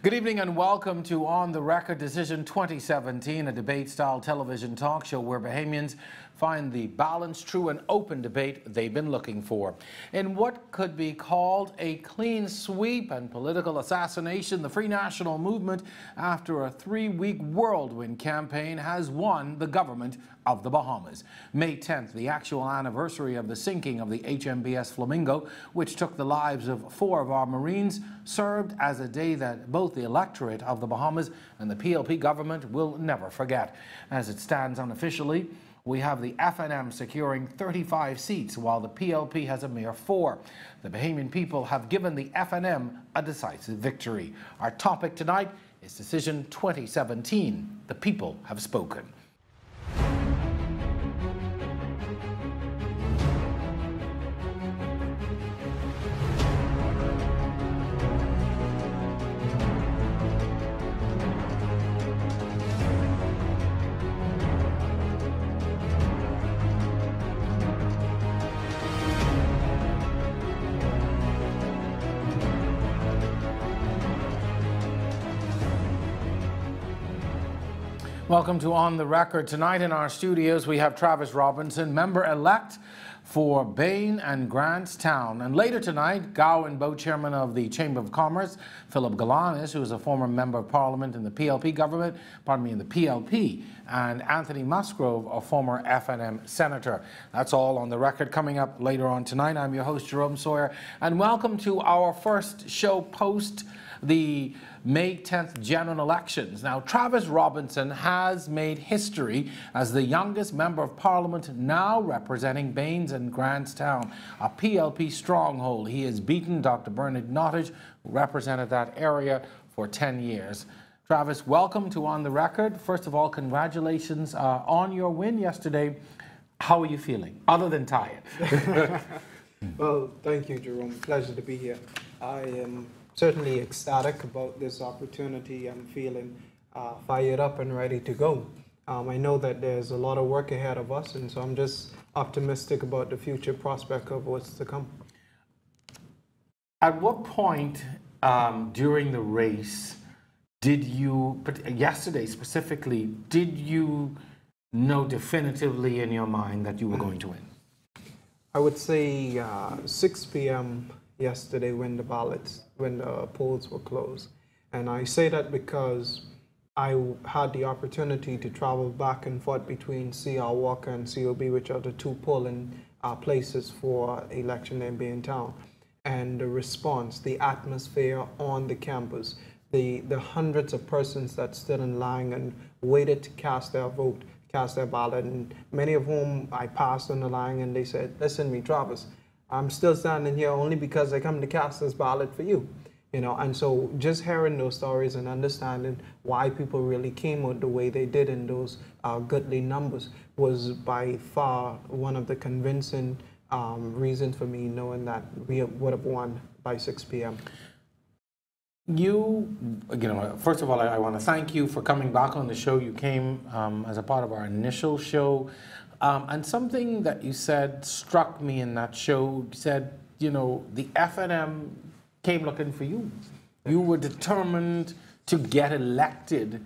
Good evening and welcome to On the Record Decision 2017, a debate-style television talk show where Bahamians find the balanced, true and open debate they've been looking for. In what could be called a clean sweep and political assassination, the Free National Movement, after a 3-week whirlwind campaign, has won the government of the Bahamas. May 10th, the actual anniversary of the sinking of the HMBS Flamingo, which took the lives of 4 of our Marines, served as a day that both the electorate of the Bahamas and the PLP government will never forget. As it stands unofficially, we have the FNM securing 35 seats, while the PLP has a mere 4. The Bahamian people have given the FNM a decisive victory. Our topic tonight is Decision 2017. The people have spoken. Welcome to On the Record. Tonight in our studios we have Travis Robinson, member-elect for Bain and Grantstown. And later tonight, Gow and Bow Chairman of the Chamber of Commerce, Philip Galanis, who is a former Member of Parliament in the PLP government, in the PLP, and Anthony Musgrove, a former FNM Senator. That's all on the record coming up later on tonight. I'm your host, Jerome Sawyer, and welcome to our first show post the May 10th general elections. Now, Travis Robinson has made history as the youngest Member of Parliament now representing Bains and Grantstown, a PLP stronghold. He has beaten Dr. Bernard Nottage, who represented that area for 10 years. Travis, welcome to On the Record. First of all, congratulations on your win yesterday. How are you feeling, other than tired? Well, thank you, Jerome. Pleasure to be here. I am certainly ecstatic about this opportunity. I'm feeling fired up and ready to go. I know that there's a lot of work ahead of us, and so I'm just optimistic about the future prospect of what's to come. At what point during the race did you, yesterday specifically, did you know definitively in your mind that you were going to win? I would say 6 p.m. yesterday when the polls were closed. And I say that because I had the opportunity to travel back and forth between C.R. Walker and COB, which are the 2 polling places for election in Baintown. And the response, the atmosphere on the campus, the hundreds of persons that stood in line and waited to cast their vote, cast their ballot, and many of whom I passed on the line and they said, listen me, Travis, I'm still standing here only because I come to cast this ballot for you. You know, and so just hearing those stories and understanding why people really came out the way they did in those goodly numbers was by far one of the convincing reasons for me knowing that we would have won by 6 p.m. You know, first of all, I want to thank you for coming back on the show. You came as a part of our initial show. And something that you said struck me in that show. You said, you know, the FNM came looking for you. You were determined to get elected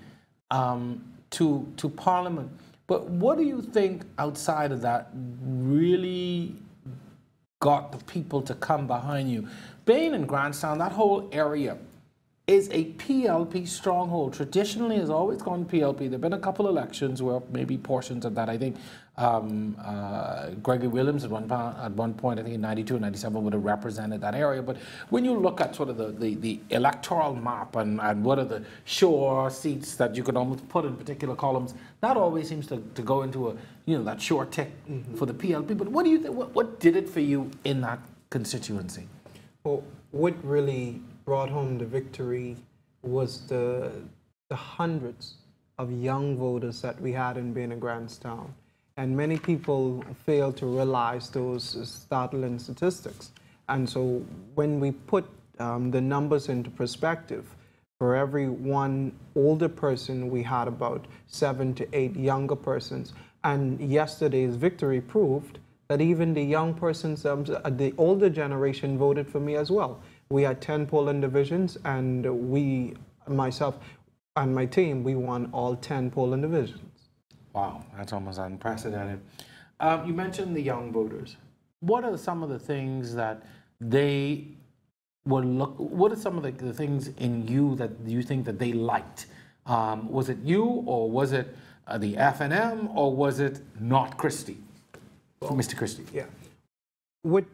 to Parliament. But what do you think outside of that really got the people to come behind you? Bain and Grantstown, that whole area, is a PLP stronghold. Traditionally has always gone PLP. There have been a couple elections where maybe portions of that, I think Gregory Williams at one point, I think in 92 and 97 would have represented that area. But when you look at sort of the electoral map and what are the shore seats that you could almost put in particular columns, that always seems to go into a, you know, that short tick for the PLP. But what do you think, what did it for you in that constituency? Well, what really brought home the victory was the hundreds of young voters that we had in Bain and Grantstown. And many people fail to realize those startling statistics. And so when we put the numbers into perspective, for every one older person, we had about 7 to 8 younger persons. And yesterday's victory proved that even the young persons, the older generation voted for me as well. We had 10 polling divisions, and we myself and my team, we won all 10 polling divisions. Wow, that's almost unprecedented. You mentioned the young voters. What are some of the things that they what are some of the things in you that you think that they liked? Was it you, or was it the FNM, or was it not Christie, Mr. Christie? Yeah. What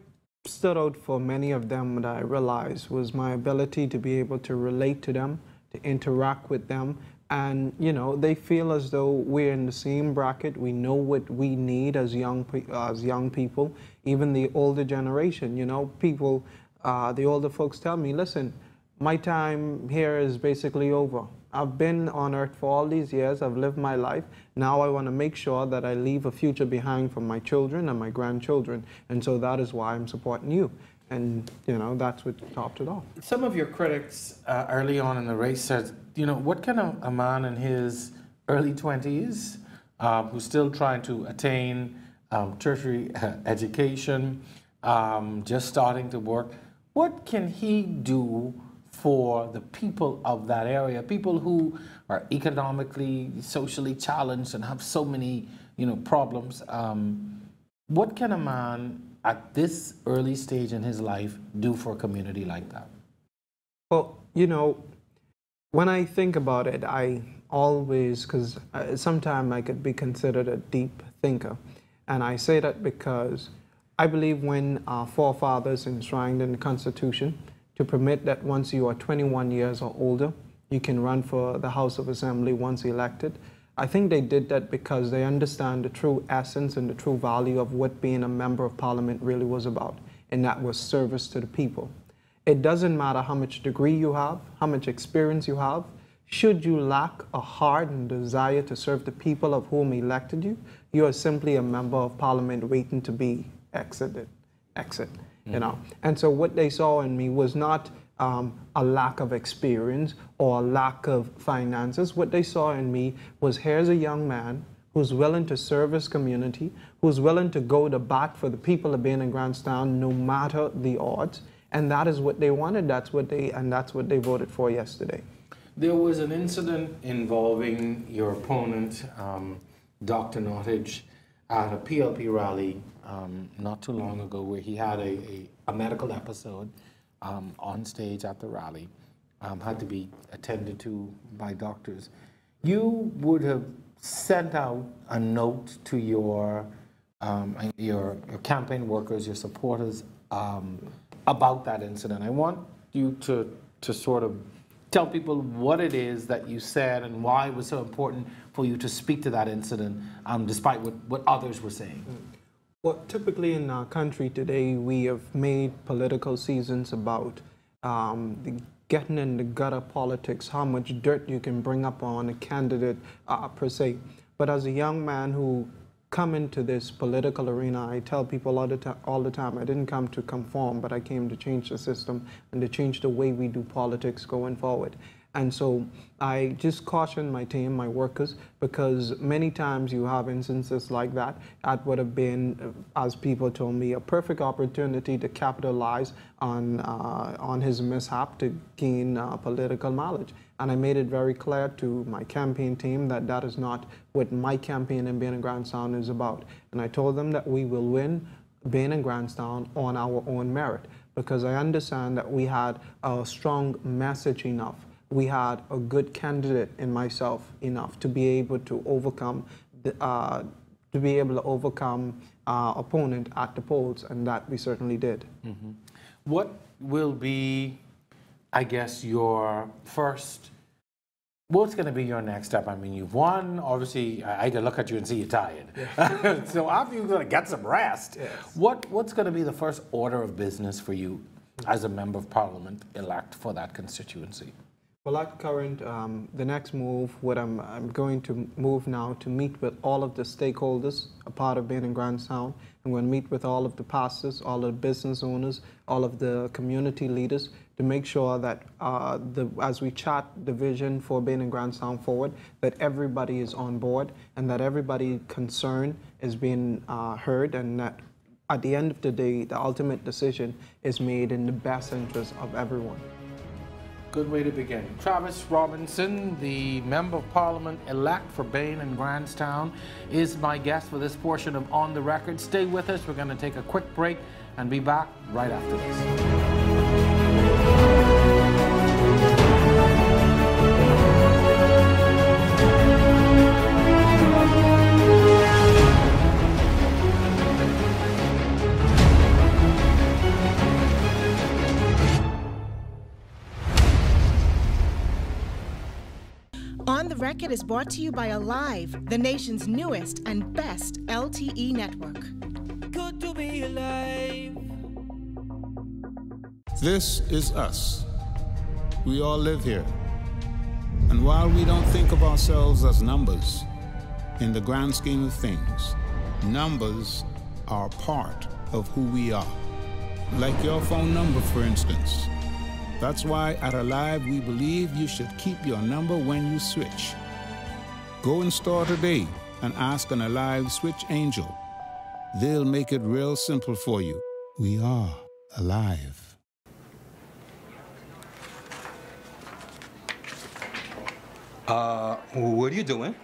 stood out for many of them that I realized was my ability to be able to relate to them, to interact with them, and they feel as though we're in the same bracket. We know what we need as young people. Even the older generation, people, the older folks tell me, listen, my time here is basically over. I've been on earth for all these years. I've lived my life. Now I want to make sure that I leave a future behind for my children and my grandchildren. And so that is why I'm supporting you. And, that's what topped it off. Some of your critics early on in the race said, what can a man in his early 20s who's still trying to attain tertiary education, just starting to work, what can he do for the people of that area, people who are economically, socially challenged and have so many, problems? What can a man at this early stage in his life do for a community like that? Well, when I think about it, I always, because sometimes I could be considered a deep thinker, and I say that because I believe when our forefathers enshrined in the Constitution to permit that once you are 21 years or older, you can run for the House of Assembly once elected. I think they did that because they understand the true essence and the true value of what being a member of Parliament really was about, and that was service to the people. It doesn't matter how much degree you have, how much experience you have. Should you lack a heart and desire to serve the people of whom elected you, you are simply a member of Parliament waiting to be exit. And so what they saw in me was not a lack of experience or a lack of finances. What they saw in me was, here's a young man who's willing to serve his community, who's willing to go to bat for the people of Bain and Grantstown no matter the odds. And that is what they wanted. That's what they voted for yesterday. There was an incident involving your opponent, Dr. Nottage, at a PLP rally not too long ago, where he had a medical episode on stage at the rally, had to be attended to by doctors. You would have sent out a note to your campaign workers, your supporters, about that incident. I want you to sort of tell people what it is that you said and why it was so important for you to speak to that incident, despite what others were saying. Well, typically in our country today, we have made political seasons about getting in the gutter politics, how much dirt you can bring up on a candidate per se. But as a young man who come into this political arena, I tell people all the time, I didn't come to conform, but I came to change the system and to change the way we do politics going forward. And so I just caution my team, my workers, because many times you have instances like that. That would have been, as people told me, a perfect opportunity to capitalize on his mishap to gain political mileage. And I made it very clear to my campaign team that that is not what my campaign in Bain and Grantstown is about. And I told them that we will win Bain and Grantstown on our own merit, because I understand that we had a strong message enough. We had a good candidate in myself enough to be able to overcome opponent at the polls, and that we certainly did. Mm-hmm. What will be, I guess, your first? What's going to be your next step? I mean, you've won. Obviously, I can look at you and see you're tired. Yeah. So after you're going to get some rest, yes. What's going to be the first order of business for you as a member of Parliament elect for that constituency? Well, at current, the next move, what I'm going to move now to meet with all of the stakeholders, a part of Bain and Grantstown. I'm going to meet with all of the pastors, all of the business owners, all of the community leaders to make sure that as we chart the vision for Bain and Grantstown forward, that everybody is on board and that everybody concerned is being heard, and that at the end of the day, the ultimate decision is made in the best interest of everyone. Good way to begin. Travis Robinson, the Member of Parliament-elect for Bain and Grantstown, is my guest for this portion of On the Record. Stay with us. We're going to take a quick break and be back right after this. On the Record is brought to you by Alive, the nation's newest and best LTE network. Good to be alive. This is us. We all live here. And while we don't think of ourselves as numbers, in the grand scheme of things, numbers are part of who we are. Like your phone number, for instance. That's why at Alive we believe you should keep your number when you switch. Go in store today and ask an Alive Switch Angel. They'll make it real simple for you. We are alive. What are you doing?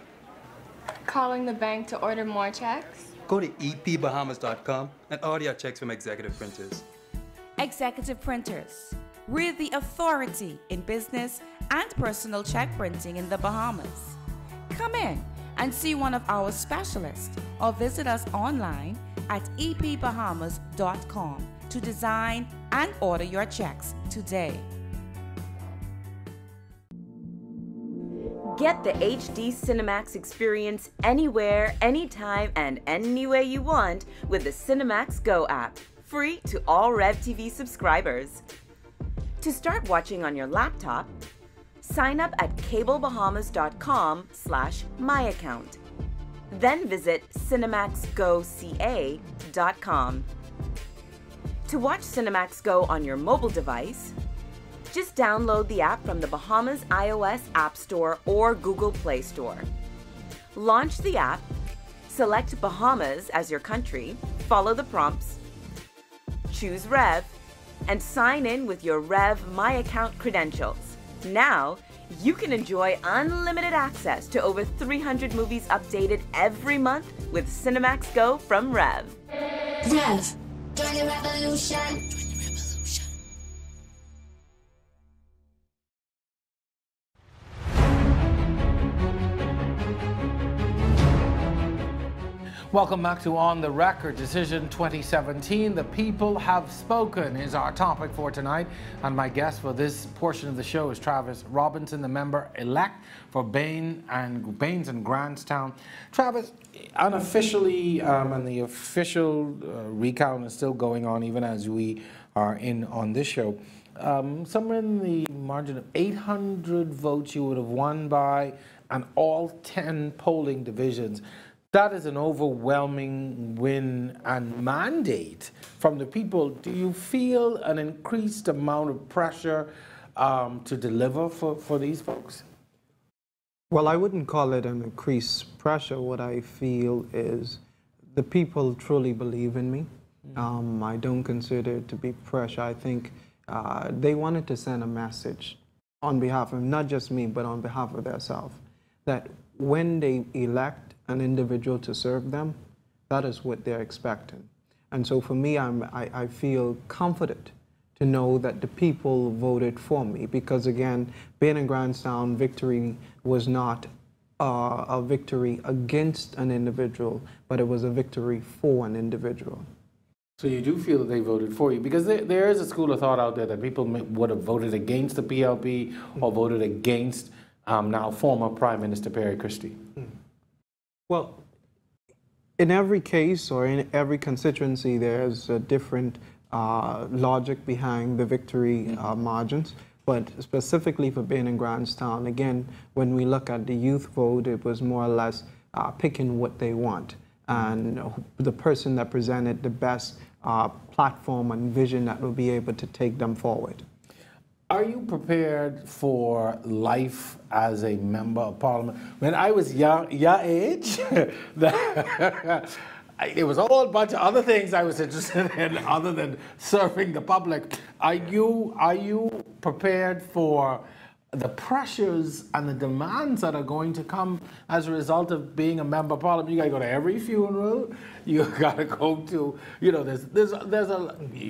Calling the bank to order more checks. Go to epbahamas.com and order your checks from Executive Printers. Executive Printers. We're the authority in business and personal check printing in the Bahamas. Come in and see one of our specialists or visit us online at epbahamas.com to design and order your checks today. Get the HD Cinemax experience anywhere, anytime, and any way you want with the Cinemax Go app, free to all Rev TV subscribers. To start watching on your laptop, sign up at cablebahamas.com/myaccount. Then visit cinemaxgoca.com. To watch Cinemax Go on your mobile device, just download the app from the Bahamas iOS App Store or Google Play Store. Launch the app, select Bahamas as your country, follow the prompts, choose Rev, and sign in with your Rev My Account credentials. Now, you can enjoy unlimited access to over 300 movies updated every month with Cinemax Go from Rev. Rev, join the revolution. Welcome back to On the Record. Decision 2017, the people have spoken, is our topic for tonight. And my guest for this portion of the show is Travis Robinson, the member-elect for Bains and Grantstown. Travis, unofficially, and the official recount is still going on even as we are in on this show. Somewhere in the margin of 800 votes you would have won by, and all 10 polling divisions. That is an overwhelming win and mandate from the people. Do you feel an increased amount of pressure to deliver for these folks? Well, I wouldn't call it an increased pressure. What I feel is the people truly believe in me. I don't consider it to be pressure. I think they wanted to send a message on behalf of not just me, but on behalf of themselves, that when they elect an individual to serve them, that is what they're expecting. And so for me, I feel confident to know that the people voted for me, because again, Bain and Grantstown victory was not a victory against an individual, but it was a victory for an individual. So you do feel that they voted for you? Because there is a school of thought out there that people would have voted against the PLP or voted against now former Prime Minister Perry Christie. Well, in every case or in every constituency, there's a different logic behind the victory margins. But specifically for Bain and Grantstown, again, when we look at the youth vote, it was more or less picking what they want. And the person that presented the best platform and vision that will be able to take them forward. Are you prepared for life as a member of parliament? When I was your age, there was a whole bunch of other things I was interested in other than serving the public. Are you prepared for the pressures and the demands that are going to come as a result of being a member of parliament? You got to go to every funeral. You got to go to, you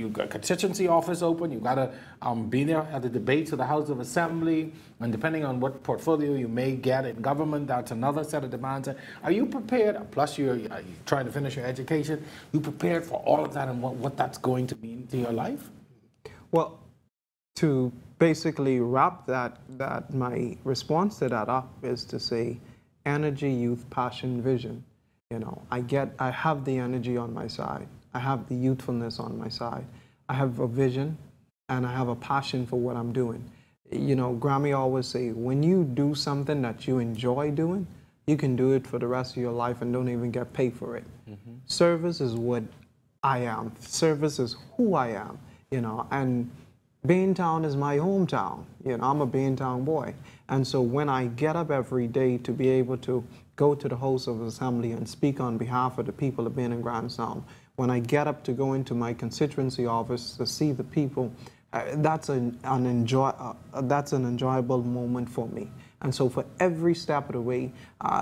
got a constituency office open. You got to be there at the debates of the House of Assembly, and depending on what portfolio you may get in government, that's another set of demands. Are you prepared? Plus, you're trying to finish your education. You prepared for all of that and what that's going to mean to your life? Well, to basically wrap that my response to that up is to say energy, youth, passion, vision. I have the energy on my side. I have the youthfulness on my side. I have a vision and I have a passion for what I'm doing. Grammy always say, when you do something that you enjoy doing, you can do it for the rest of your life and don't even get paid for it. Mm-hmm. Service is what I am. Service is who I am, and Baintown is my hometown. I'm a Baintown boy. And so when I get up every day to be able to go to the House of Assembly and speak on behalf of the people of Bain and Grandstown, when I get up to go into my constituency office to see the people, that's an enjoyable moment for me. And so for every step of the way,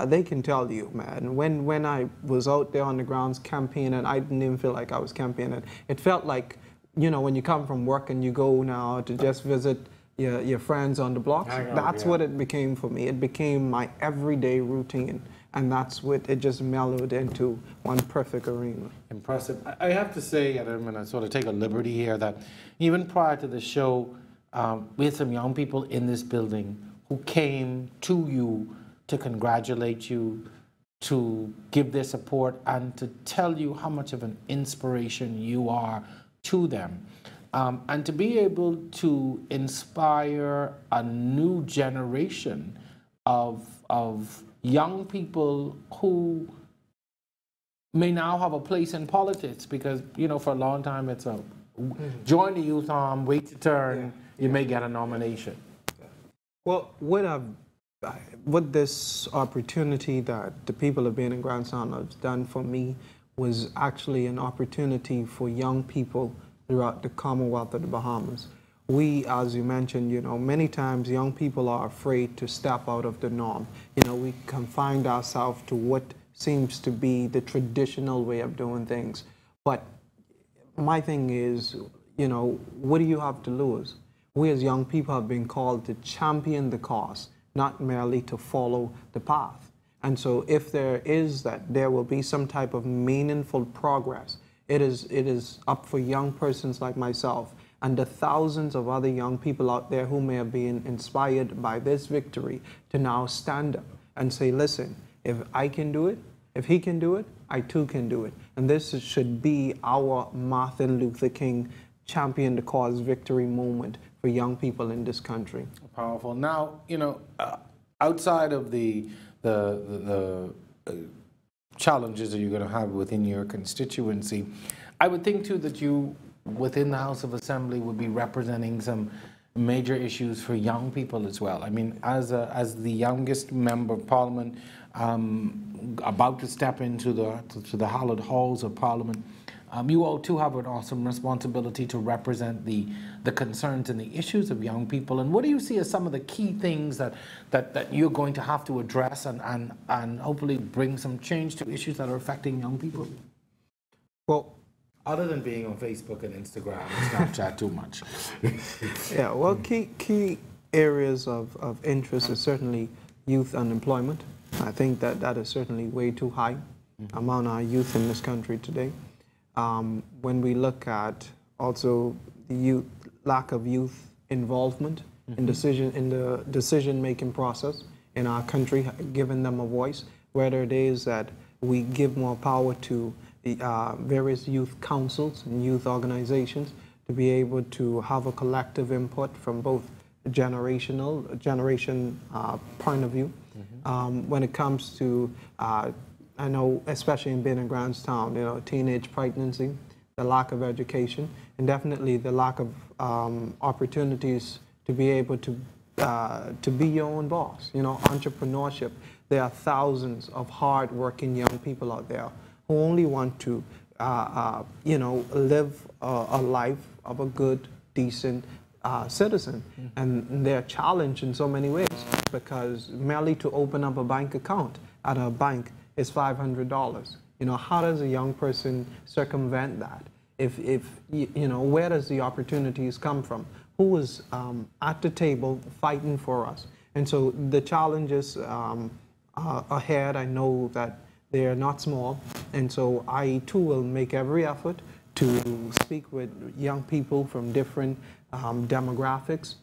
they can tell you, man, when I was out there on the grounds campaigning, I didn't even feel like I was campaigning. It felt like, when you come from work and you go now to just visit your friends on the blocks, that's what it became for me. It became my everyday routine, and that's what it just mellowed into one perfect arena. Impressive. I have to say, and I'm going to sort of take a liberty here, that even prior to the show, we had some young people in this building who came to you to congratulate you, to give their support, and to tell you how much of an inspiration you are to them. And to be able to inspire a new generation of young people who may now have a place in politics, because, for a long time it's a join the youth arm, wait to turn, you may get a nomination. Well, what this opportunity that the people of Bain and Grandstown have done for me was actually an opportunity for young people throughout the Commonwealth of the Bahamas. We, as you mentioned, many times young people are afraid to step out of the norm. We confine ourselves to what seems to be the traditional way of doing things. But my thing is, what do you have to lose? We as young people have been called to champion the cause, not merely to follow the path. And so if there will be some type of meaningful progress, it is up for young persons like myself and the thousands of other young people out there who may have been inspired by this victory to now stand up and say, listen, if I can do it, if he can do it, I too can do it. And this should be our Martin Luther King champion the cause victory moment for young people in this country. Powerful. Now, outside of the challenges that you're going to have within your constituency, I would think too that you, within the House of Assembly, would be representing some major issues for young people as well. I mean, as the youngest member of Parliament, about to step into the hallowed halls of Parliament, you all too have an awesome responsibility to represent the concerns and the issues of young people. And what do you see as some of the key things that you're going to have to address and hopefully bring some change to issues that are affecting young people? Well, other than being on Facebook and Instagram and Snapchat too much. Yeah, well, key areas of interest is certainly youth unemployment. I think that is certainly way too high among our youth in this country today. When we look at also the lack of youth involvement in the decision-making process in our country, giving them a voice, whether it is that we give more power to the various youth councils and youth organizations to be able to have a collective input from both generation point of view. When it comes to I know, especially in Bain and Grandstown, teenage pregnancy, the lack of education, and definitely the lack of opportunities to be able to be your own boss. Entrepreneurship. There are thousands of hard-working young people out there who only want to, you know, live a life of a good, decent citizen. And they're challenged in so many ways, because merely to open up a bank account at a bank is $500. You know, how does a young person circumvent that? If you know, where does the opportunities come from? Who is at the table fighting for us? And so the challenges ahead, I know that they are not small, and so I too will make every effort to speak with young people from different demographics,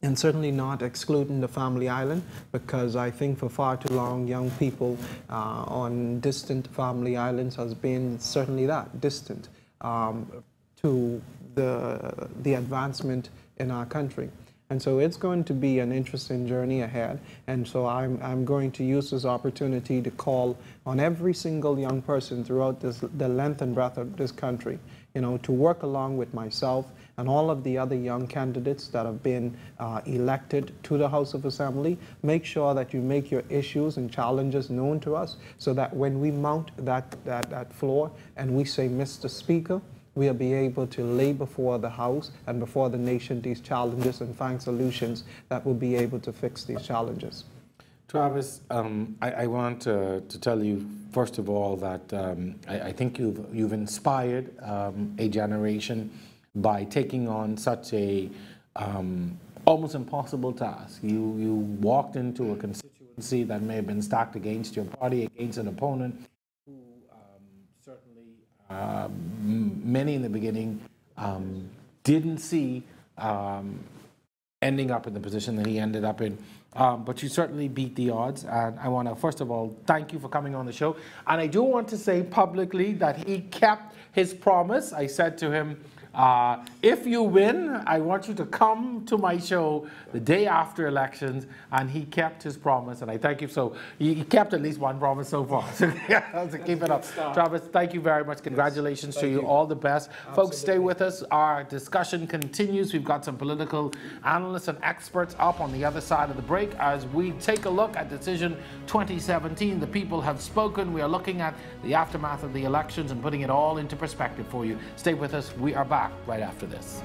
and certainly not excluding the family island, because I think for far too long young people on distant family islands has been certainly that, distant to the advancement in our country. And so it's going to be an interesting journey ahead. And so I'm going to use this opportunity to call on every single young person throughout the length and breadth of this country, you know, to work along with myself and all of the other young candidates that have been elected to the House of Assembly. Make sure that you make your issues and challenges known to us, so that when we mount that floor and we say, Mr. Speaker, we'll be able to lay before the House and before the nation these challenges and find solutions that will be able to fix these challenges. Travis, I want to tell you, first of all, that I think you've inspired a generation by taking on such a almost impossible task. You walked into a constituency that may have been stacked against your party, against an opponent, who certainly many in the beginning didn't see ending up in the position that he ended up in. But you certainly beat the odds, and I want to first of all thank you for coming on the show. And I do want to say publicly that he kept his promise. I said to him, if you win, I want you to come to my show the day after elections, and he kept his promise, and I thank you. So he kept at least one promise so far. So keep it up. Travis, thank you very much. Congratulations to you. All the best. Absolutely. Folks, stay with us. Our discussion continues. We've got some political analysts and experts up on the other side of the break as we take a look at Decision 2017. The people have spoken. We are looking at the aftermath of the elections and putting it all into perspective for you. Stay with us. We are back right after this.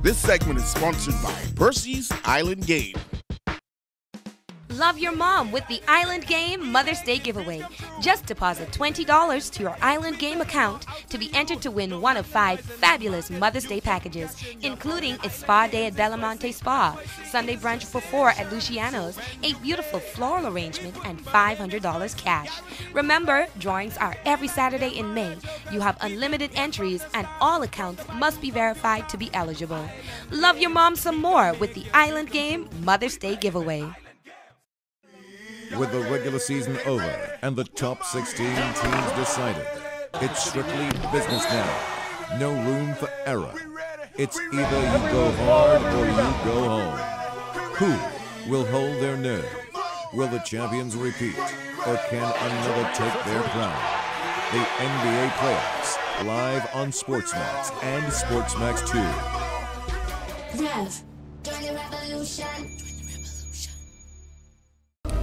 This segment is sponsored by Percy's Island Game. Love your mom with the Island Game Mother's Day giveaway. Just deposit $20 to your Island Game account to be entered to win one of 5 fabulous Mother's Day packages, including a spa day at Belamonte Spa, Sunday brunch for 4 at Luciano's, a beautiful floral arrangement, and $500 cash. Remember, drawings are every Saturday in May. You have unlimited entries, and all accounts must be verified to be eligible. Love your mom some more with the Island Game Mother's Day giveaway. With the regular season over and the top 16 teams decided, it's strictly business now. No room for error. It's either you go hard or you go home. Who will hold their nerve? Will the champions repeat, or can another take their crown? The NBA playoffs, live on SportsMax and SportsMax 2. Rev, join the revolution.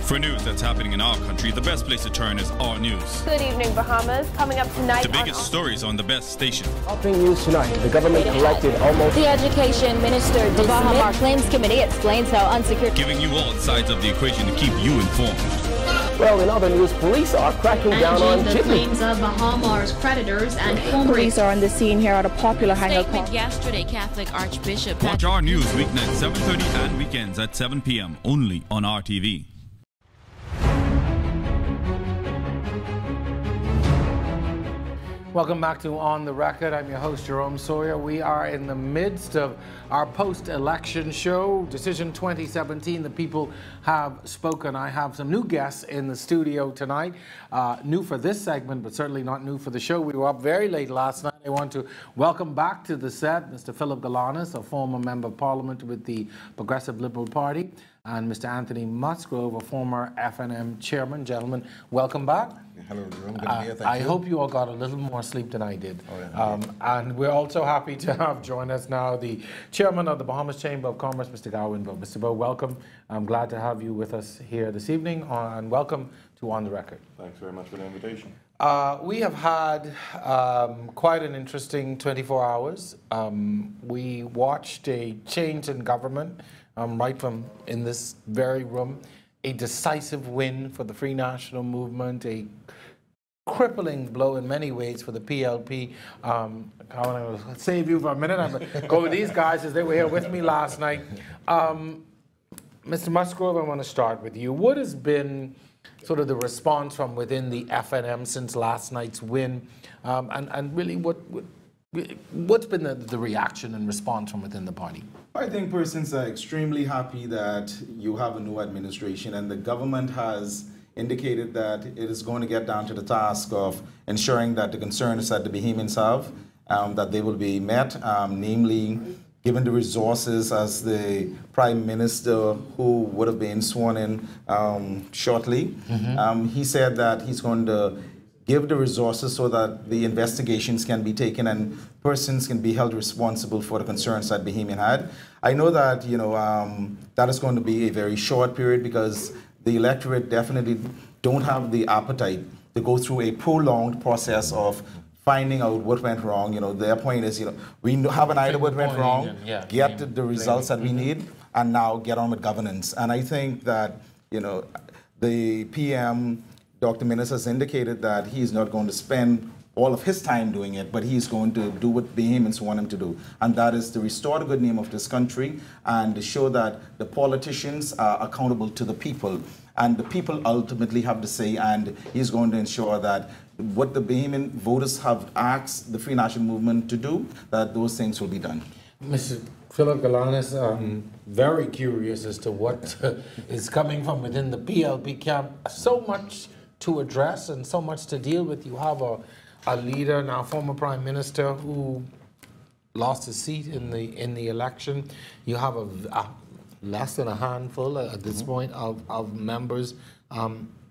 For news that's happening in our country, the best place to turn is Our News. Good evening, Bahamas. Coming up tonight, the biggest stories on the best station. Helping news tonight. The government collected almost... The Education Minister, the Bahamas Claims Committee explains how unsecured... Giving you all sides of the equation to keep you informed. Well, in other news, police are cracking down on the claims of Bahamas creditors and former... Police are on the scene here at a popular hangout. Statement yesterday, Catholic Archbishop... Watch Our News weeknights 7:30 and weekends at 7 p.m. only on RTV. Welcome back to On the Record. I'm your host, Jerome Sawyer. We are in the midst of our post-election show, Decision 2017. The people have spoken. I have some new guests in the studio tonight. New for this segment, but certainly not new for the show. We were up very late last night. I want to welcome back to the set Mr. Philip Galanis, a former Member of Parliament with the Progressive Liberal Party, and Mr. Anthony Musgrove, a former FNM chairman. Gentlemen, welcome back. Hello, everyone. Good to be here. Thank you. I hope you all got a little more sleep than I did. Oh, yeah. And we're also happy to have join us now the chairman of the Bahamas Chamber of Commerce, Mr. Gowan Bowe. Mr. Bowe, welcome. I'm glad to have you with us here this evening, and welcome to On the Record. Thanks very much for the invitation. We have had quite an interesting 24 hours. We watched a change in government right from in this very room, a decisive win for the Free National Movement, a crippling blow in many ways for the PLP. I want to save you for a minute. I'm going to go with these guys as they were here with me last night. Mr. Musgrove, I want to start with you. What has been sort of the response from within the FNM since last night's win, and really what's been the reaction and response from within the party? I think persons are extremely happy that you have a new administration, and the government has indicated that it is going to get down to the task of ensuring that the concerns that the Bahamians have, that they will be met, namely given the resources as the Prime Minister who would have been sworn in shortly. He said that he's going to give the resources so that the investigations can be taken and persons can be held responsible for the concerns that Bahamian had. I know that, that is going to be a very short period because the electorate definitely don't have the appetite to go through a prolonged process of finding out what went wrong. Their point is, we have an idea what went wrong, get the results that we need, and now get on with governance. And I think that, the PM, Dr. Minnis, has indicated that he's not going to spend all of his time doing it, but he's going to do what Bahamians want him to do. And that is to restore the good name of this country and to show that the politicians are accountable to the people. And the people ultimately have to say, and he's going to ensure that what the Bahamian voters have asked the Free National Movement to do, that those things will be done. Mr. Philip Galanis, very curious as to what is coming from within the PLP camp. So much to address and so much to deal with. You have a leader, now former Prime Minister, who lost his seat in the election. You have a less than a handful at this point of members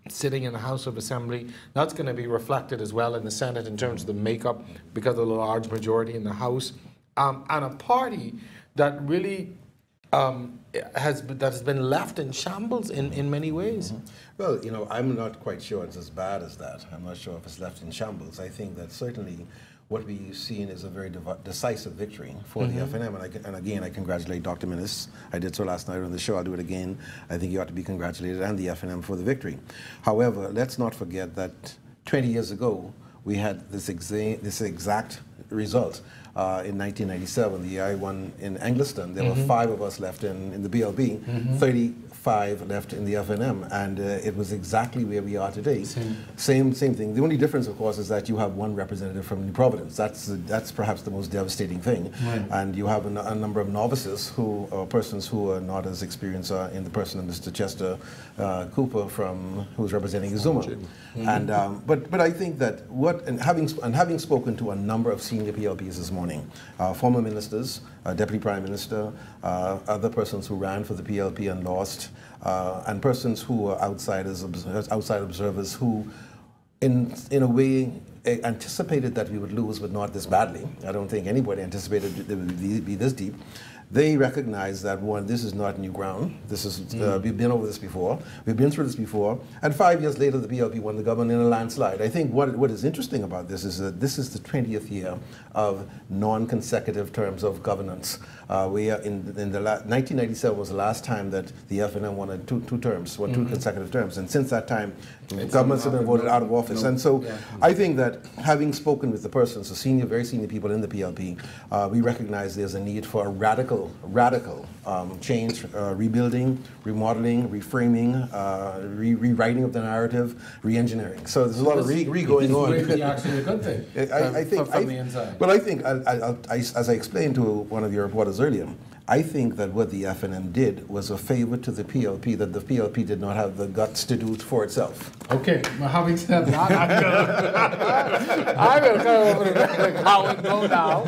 sitting in the House of Assembly. That's going to be reflected as well in the Senate in terms of the makeup because of the large majority in the House. And a party that really has been left in shambles in many ways. Well, I'm not quite sure it's as bad as that. I'm not sure if it's left in shambles. I think that certainly what we've seen is a very decisive victory for the FNM. And again, I congratulate Dr. Minnis. I did so last night on the show. I'll do it again. I think you ought to be congratulated and the FNM for the victory. However, let's not forget that 20 years ago, we had this exact result. In 1997, the year I won in Angliston, there were 5 of us left in the BLB, 35 left in the FNM, and it was exactly where we are today. Same thing. The only difference, of course, is that you have one representative from New Providence. That's perhaps the most devastating thing. And you have a number of novices persons who are not as experienced in the person of Mr. Chester Cooper who's representing Izuma. And but I think that having spoken to a number of senior PLPs this morning, former ministers, Deputy Prime Minister, other persons who ran for the PLP and lost, and persons who were outside observers who, in a way, anticipated that we would lose, but not this badly. I don't think anybody anticipated it would be this deep. They recognize that, one, this is not new ground. This is we've been over this before. We've been through this before. And 5 years later, the PLP won the government in a landslide. I think what is interesting about this is that this is the 20th year of non-consecutive terms of governance. We are in the 1997 was the last time that the FNM won two terms, two consecutive terms. And since that time, governments have been voted out of office. And so I think that having spoken with the persons, the very senior people in the PLP, we recognize there's a need for a radical change, rebuilding, remodeling, reframing, rewriting of the narrative, re-engineering. So there's a lot of going on. It's actually a good thing I think, from the inside. Well, I think, as I explained to one of your reporters earlier, I think that what the FNM did was a favor to the PLP that the PLP did not have the guts to do for itself. Okay, well, having said that, I'm going to go over to Howard Go now,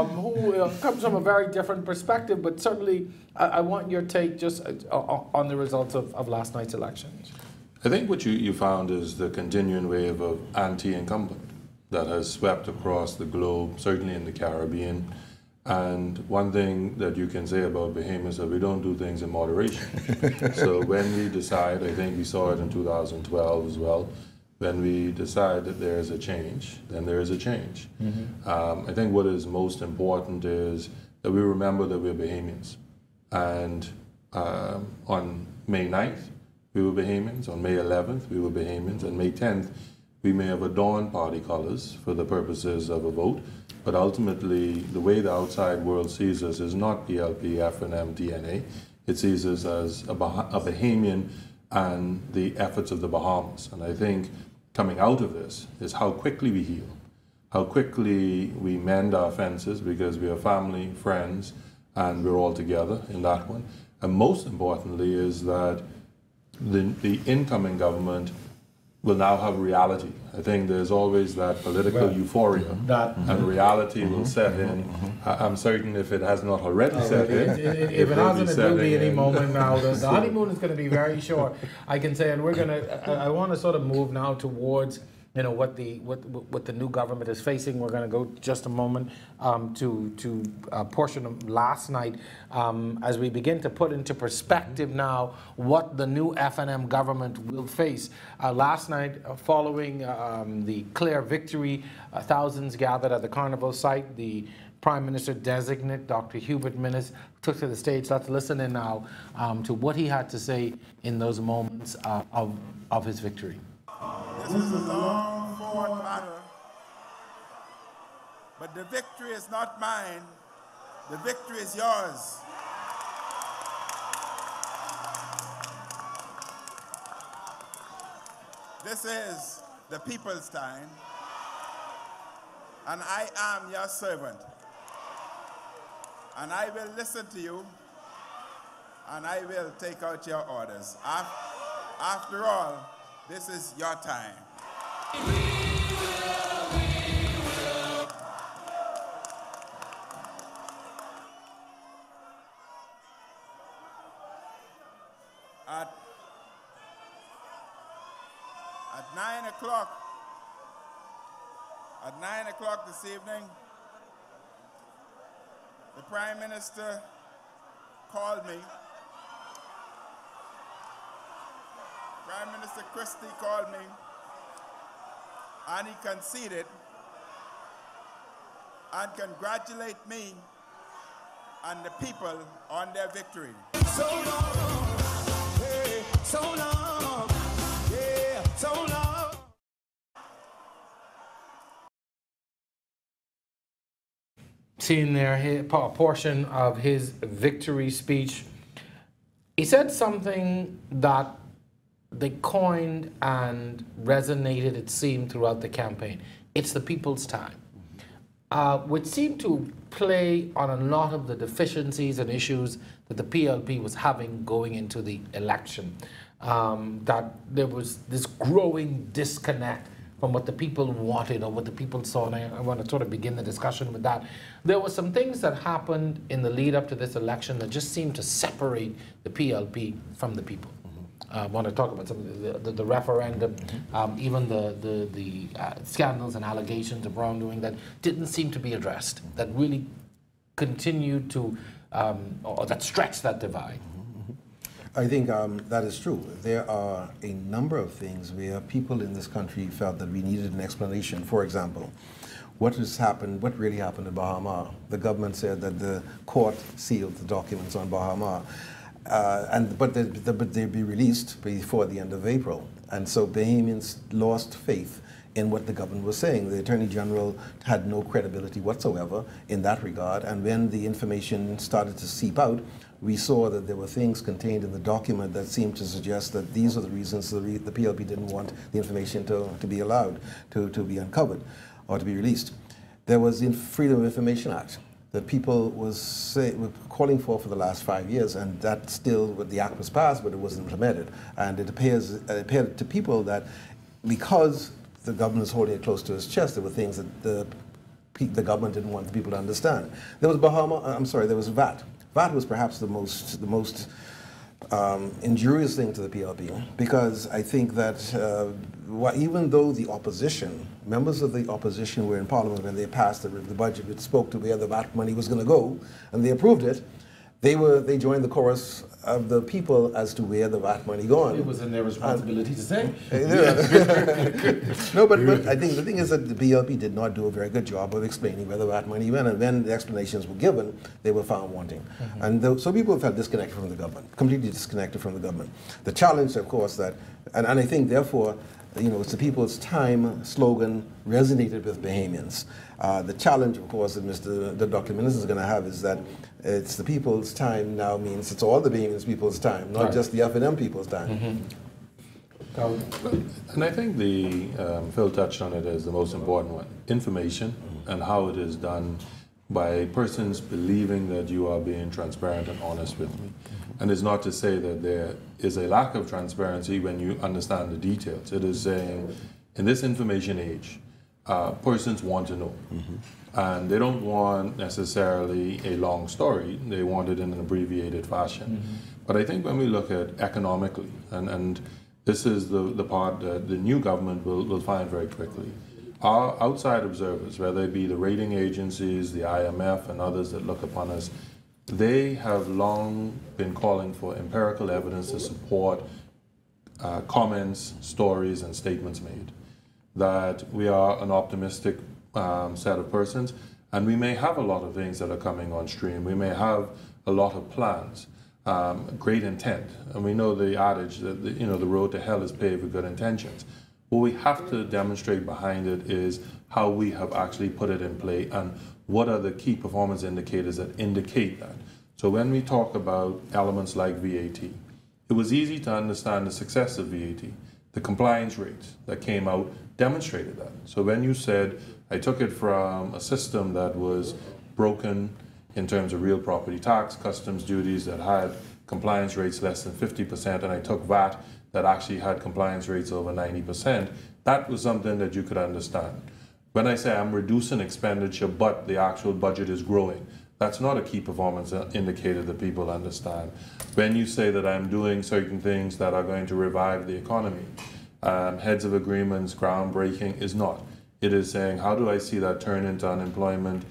who comes from a very different perspective, but certainly I want your take just on the results of last night's elections. I think what you found is the continuing wave of anti-incumbent that has swept across the globe, certainly in the Caribbean. And one thing that you can say about Bahamas is that we don't do things in moderation. So when we decide, I think we saw it in 2012 as well, when we decide that there is a change, then there is a change. I think what is most important is that we remember that we're Bahamians. And on May 9th, we were Bahamians. On May 11th, we were Bahamians. And May 10th, we may have adorned party colors for the purposes of a vote. But ultimately, the way the outside world sees us is not PLP, FNM, DNA. It sees us as a Bahamian and the efforts of the Bahamas. And I think coming out of this is how quickly we heal, how quickly we mend our fences because we are family, friends, and we're all together in that one. And most importantly is that the incoming government will now have reality. I think there's always that political euphoria, and reality will set in. I'm certain if it has not already set in. If it hasn't, it will be any moment now. The honeymoon is going to be very short, I can say, and we're going to. I want to sort of move now towards what the new government is facing. We're going to go just a moment to a portion of last night as we begin to put into perspective now what the new FNM government will face. Last night, following the clear victory, thousands gathered at the Carnival site. The Prime Minister designate, Dr. Hubert Minnis, took to the stage. Let's listen in now to what he had to say in those moments of his victory. This is a long fought battle, but the victory is not mine, the victory is yours. This is the people's time, and I am your servant, and I will listen to you, and I will take out your orders. After all, this is your time. At 9 o'clock this evening, the Prime Minister called me. Prime Minister Christie called me, and he conceded and congratulated me and the people on their victory. So long, hey, so long, yeah, so long. Seeing there a portion of his victory speech, he said something that they coined and resonated, it seemed, throughout the campaign. It's the people's time, which seemed to play on a lot of the deficiencies and issues that the PLP was having going into the election. That there was this growing disconnect from what the people wanted or what the people saw, and I want to sort of begin the discussion with that. There were some things that happened in the lead up to this election that just seemed to separate the PLP from the people. I want to talk about some of the referendum, even the scandals and allegations of wrongdoing that didn't seem to be addressed, that really continued to, or that stretched that divide. I think that is true. There are a number of things where people in this country felt that we needed an explanation. For example, what really happened in Bahamas? The government said that the court sealed the documents on Bahamas. But they'd be released before the end of April. And so Bahamians lost faith in what the government was saying. The Attorney General had no credibility whatsoever in that regard. And when the information started to seep out, we saw that there were things contained in the document that seemed to suggest that these are the reasons the PLP didn't want the information to be allowed, to be uncovered or to be released. There was the Freedom of Information Act. that people were calling for the last 5 years, and that still, the act was passed, but it wasn't implemented. And it appeared to people that because the government is holding it close to its chest, there were things that the government didn't want the people to understand. There was there was VAT. VAT was perhaps the most injurious thing to the PLP, because I think that even though the opposition, members of the opposition were in Parliament when they passed the budget, which spoke to where the VAT money was going to go, and they approved it, they joined the chorus of the people as to where the VAT money gone. It was in their responsibility to say. No, but I think the thing is that the PLP did not do a very good job of explaining where the VAT money went, and when the explanations were given, they were found wanting. And so people felt disconnected from the government, completely disconnected from the government. The challenge, of course, and I think therefore, it's the people's time slogan resonated with Bahamians. The challenge, of course, that Dr. Minister is going to have is that it's the people's time now means it's all the Bahamians people's time, not just the F&M people's time. And I think Phil touched on it as the most important one, information and how it is done by persons believing that you are being transparent and honest with me. And it's not to say that there is a lack of transparency when you understand the details. It is saying, in this information age, persons want to know. And they don't want necessarily a long story. They want it in an abbreviated fashion. But I think when we look at economically, and this is the part that the new government will find very quickly, our outside observers, whether it be the rating agencies, the IMF, and others that look upon us, they have long been calling for empirical evidence to support comments, stories, and statements made. That we are an optimistic set of persons, and we may have a lot of things that are coming on stream. We may have a lot of plans, great intent, and we know the adage that the road to hell is paved with good intentions. What we have to demonstrate behind it is how we have actually put it in play and what are the key performance indicators that indicate that. So when we talk about elements like VAT, it was easy to understand the success of VAT. The compliance rates that came out demonstrated that. So when you said, I took it from a system that was broken in terms of real property tax, customs duties that had compliance rates less than 50%, and I took VAT that actually had compliance rates over 90%, that was something that you could understand. When I say I'm reducing expenditure, but the actual budget is growing, that's not a key performance indicator that people understand. When you say that I'm doing certain things that are going to revive the economy, heads of agreements, groundbreaking is not. It is saying, how do I see that turn into unemployment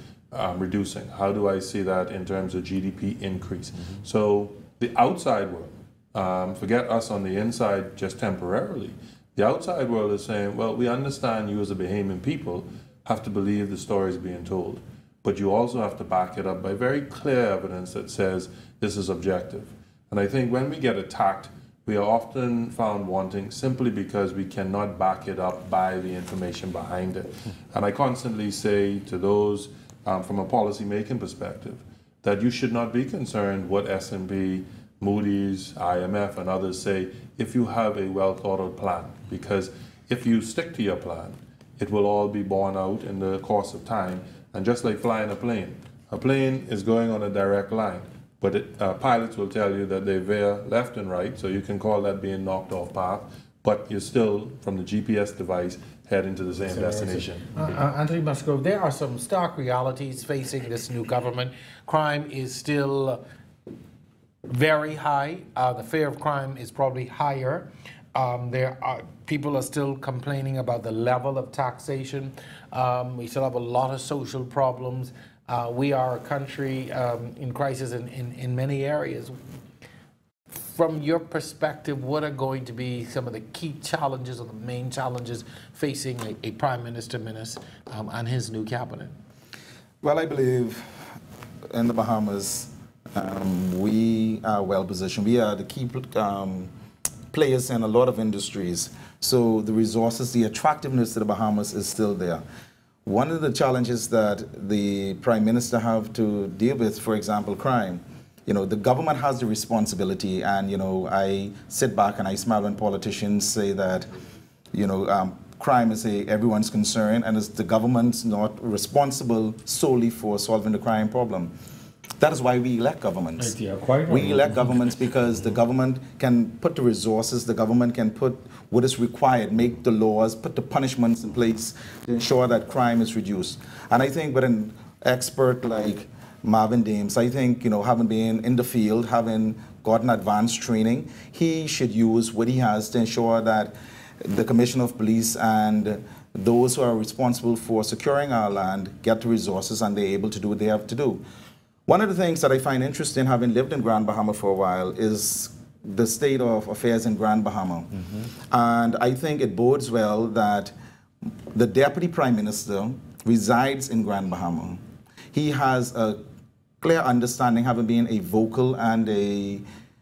reducing? How do I see that in terms of GDP increase? So the outside world, forget us on the inside just temporarily, the outside world is saying, well, we understand you as a Bahamian people have to believe the stories being told, but you also have to back it up by very clear evidence that says this is objective. And I think when we get attacked, we are often found wanting simply because we cannot back it up by the information behind it. And I constantly say to those from a policy-making perspective that you should not be concerned what S&P, Moody's, IMF, and others say if you have a well-thought-out plan. Because if you stick to your plan, it will all be borne out in the course of time. And just like flying a plane is going on a direct line. But pilots will tell you that they veer left and right, so you can call that being knocked off path, but you're still, from the GPS device, heading to the same destination. Anthony Musgrove, there are some stark realities facing this new government. Crime is still very high. The fear of crime is probably higher. People are still complaining about the level of taxation. We still have a lot of social problems. We are a country in crisis in many areas. From your perspective, what are going to be some of the key challenges or the main challenges facing a Prime Minister and his new cabinet? Well, I believe in the Bahamas, we are well positioned. We are the key players in a lot of industries. So the resources, the attractiveness to the Bahamas is still there. One of the challenges that the Prime Minister have to deal with, for example, crime, the government has the responsibility, and, I sit back and I smile when politicians say that, crime is everyone's concern, and the government's not responsible solely for solving the crime problem. That is why we elect governments. Yeah, quite right. We elect governments because the government can put the resources, the government can put what is required, make the laws, put the punishments in place to ensure that crime is reduced. And I think with an expert like Marvin Dames, I think, having been in the field, having gotten advanced training, he should use what he has to ensure that the Commissioner of Police and those who are responsible for securing our land get the resources and they're able to do what they have to do. One of the things that I find interesting, having lived in Grand Bahama for a while, is the state of affairs in Grand Bahama. And I think it bodes well that the Deputy Prime Minister resides in Grand Bahama. He has a clear understanding, having been a vocal and a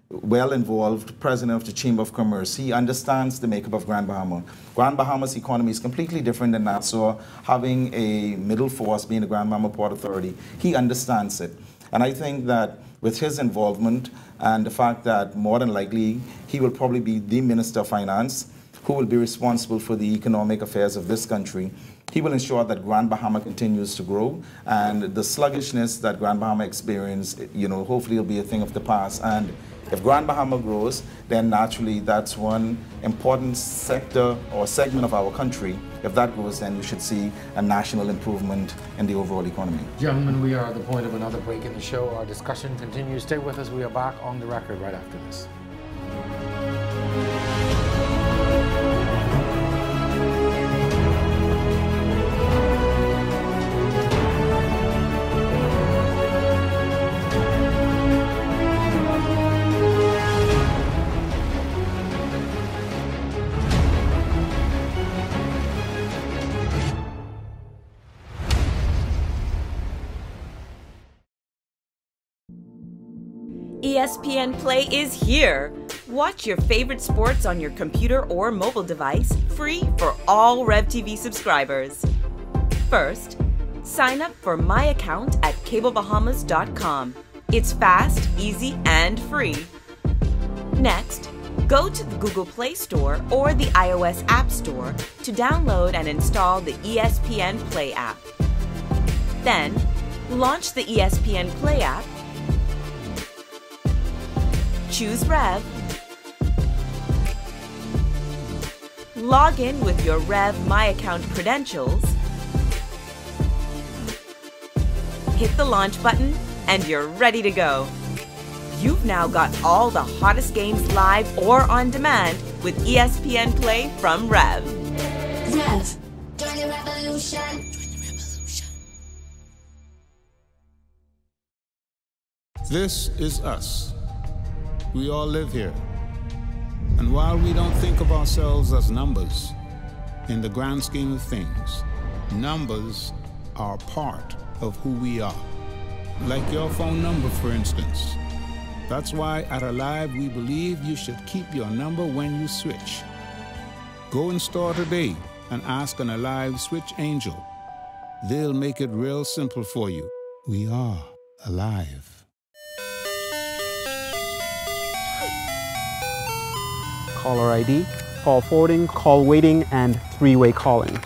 well-involved president of the Chamber of Commerce. He understands the makeup of Grand Bahama. Grand Bahama's economy is completely different than Nassau, having a middle force being the Grand Bahama Port Authority. He understands it. And I think that with his involvement and the fact that more than likely he will probably be the Minister of Finance who will be responsible for the economic affairs of this country, he will ensure that Grand Bahama continues to grow, and the sluggishness that Grand Bahama experienced, hopefully will be a thing of the past. And if Grand Bahama grows, then naturally that's one important sector or segment of our country. If that grows, then you should see a national improvement in the overall economy. Gentlemen, we are at the point of another break in the show. Our discussion continues. Stay with us. We are back on the record right after this. ESPN Play is here! Watch your favorite sports on your computer or mobile device, free for all RevTV subscribers. First, sign up for My Account at cablebahamas.com. It's fast, easy, and free. Next, go to the Google Play Store or the iOS App Store to download and install the ESPN Play app. Then, launch the ESPN Play app, choose Rev, log in with your Rev My Account credentials, hit the launch button, and you're ready to go. You've now got all the hottest games live or on demand with ESPN Play from Rev. Rev, join the revolution. This is us. We all live here. And while we don't think of ourselves as numbers, in the grand scheme of things, numbers are part of who we are. Like your phone number, for instance. That's why at Alive we believe you should keep your number when you switch. Go in store today and ask an Alive Switch Angel. They'll make it real simple for you. We are alive. Caller ID, call forwarding, call waiting, and three-way calling.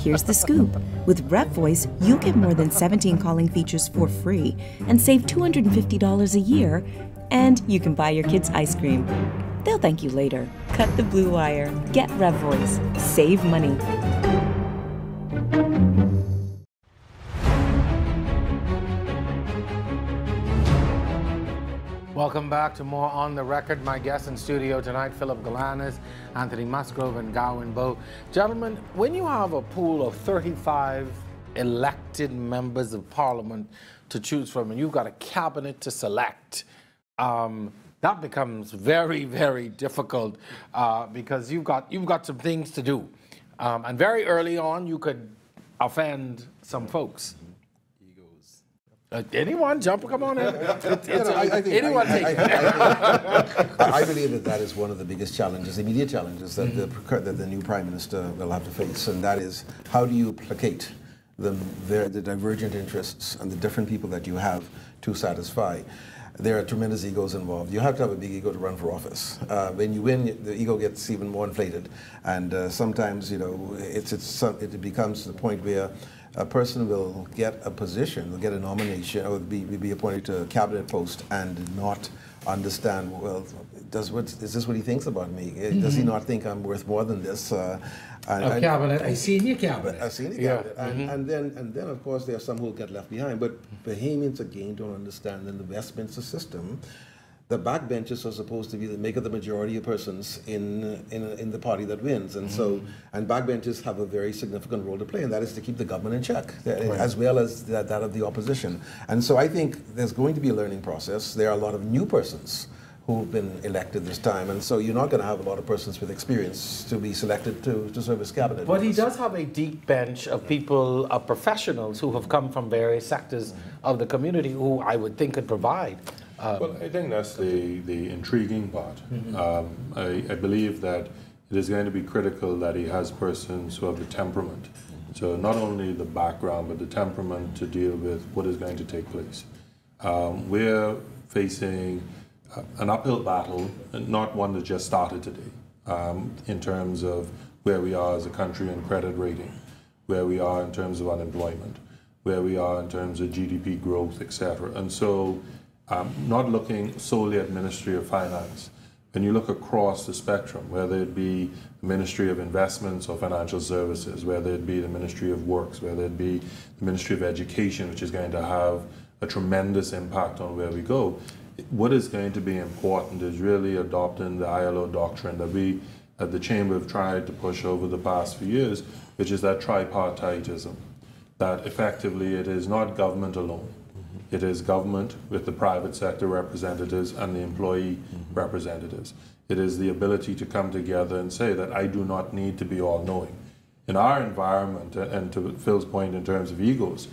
Here's the scoop. With Rev Voice, you'll get more than 17 calling features for free and save $250 a year, and you can buy your kids ice cream. They'll thank you later. Cut the blue wire. Get Rev Voice. Save money. Welcome back to more On the Record. My guests in studio tonight, Philip Galanis, Anthony Musgrove, and Gowan Bowe. Gentlemen, when you have a pool of 35 elected members of Parliament to choose from, and you've got a cabinet to select, that becomes very, very difficult because you've got some things to do. And very early on, you could offend some folks. Anyone jump? Come on in. Anyone take it. I believe that is one of the biggest challenges, immediate challenges that the new Prime Minister will have to face, and that is how do you placate the divergent interests and the different people that you have to satisfy. there are tremendous egos involved. You have to have a big ego to run for office. When you win, the ego gets even more inflated, and sometimes, you know, it becomes to the point where a person will get a position, will get a nomination, or be appointed to a cabinet post, and not understand, well, is this what he thinks about me? Does he not think I'm worth more than this? A senior cabinet. A senior cabinet. And then, of course, there are some who get left behind. But Bahamians, again, don't understand in the Westminster system, the backbenchers are supposed to make up the majority of persons in the party that wins. And so, and backbenchers have a very significant role to play, and that is to keep the government in check, as well as that of the opposition. And so I think there's going to be a learning process. There are a lot of new persons who've been elected this time, and so you're not going to have a lot of persons with experience to be selected to serve as cabinet. But he does have a deep bench of people, of professionals who have come from various sectors of the community who I would think could provide. Well, I think that's the intriguing part. I believe that it is going to be critical that he has persons who have the temperament. So not only the background, but the temperament to deal with what is going to take place. We're facing an uphill battle, and not one that just started today, in terms of where we are as a country in credit rating, where we are in terms of unemployment, where we are in terms of GDP growth, etc. And so, not looking solely at Ministry of Finance, when you look across the spectrum, whether it be the Ministry of Investments or Financial Services, whether it be the Ministry of Works, whether it be the Ministry of Education, which is going to have a tremendous impact on where we go, what is going to be important is really adopting the ILO doctrine that we at the Chamber have tried to push over the past few years, which is that tripartitism, that effectively it is not government alone. It is government with the private sector representatives and the employee representatives. It is the ability to come together and say that I do not need to be all-knowing. In our environment, and to Phil's point in terms of egos,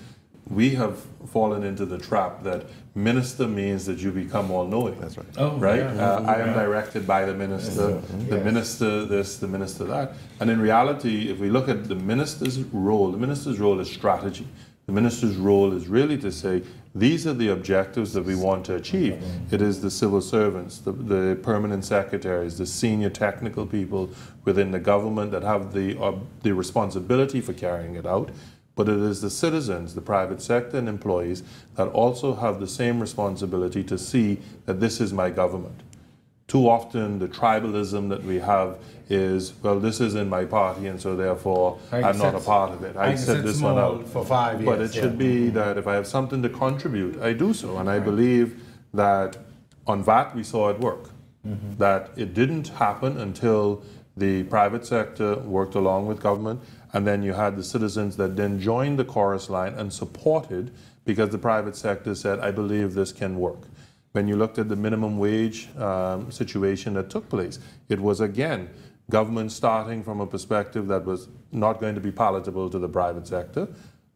we have fallen into the trap that minister means that you become all-knowing. That's right. Oh, right? Yeah. I am directed by the minister, the minister this, the minister that. And in reality, if we look at the minister's role is strategy. The minister's role is really to say, these are the objectives that we want to achieve. It is the civil servants, the permanent secretaries, the senior technical people within the government that have the responsibility for carrying it out. But it is the citizens, the private sector and employees that also have the same responsibility to see that this is my government. Too often the tribalism that we have is, well, this is in my party and so therefore I'm not a part of it. I set this one out for 5 years. But it should be that if I have something to contribute, I do so. And I believe that on VAT we saw it work. That it didn't happen until the private sector worked along with government, and then you had the citizens that then joined the chorus line and supported because the private sector said, I believe this can work. When you looked at the minimum wage situation that took place, it was again government starting from a perspective that was not going to be palatable to the private sector,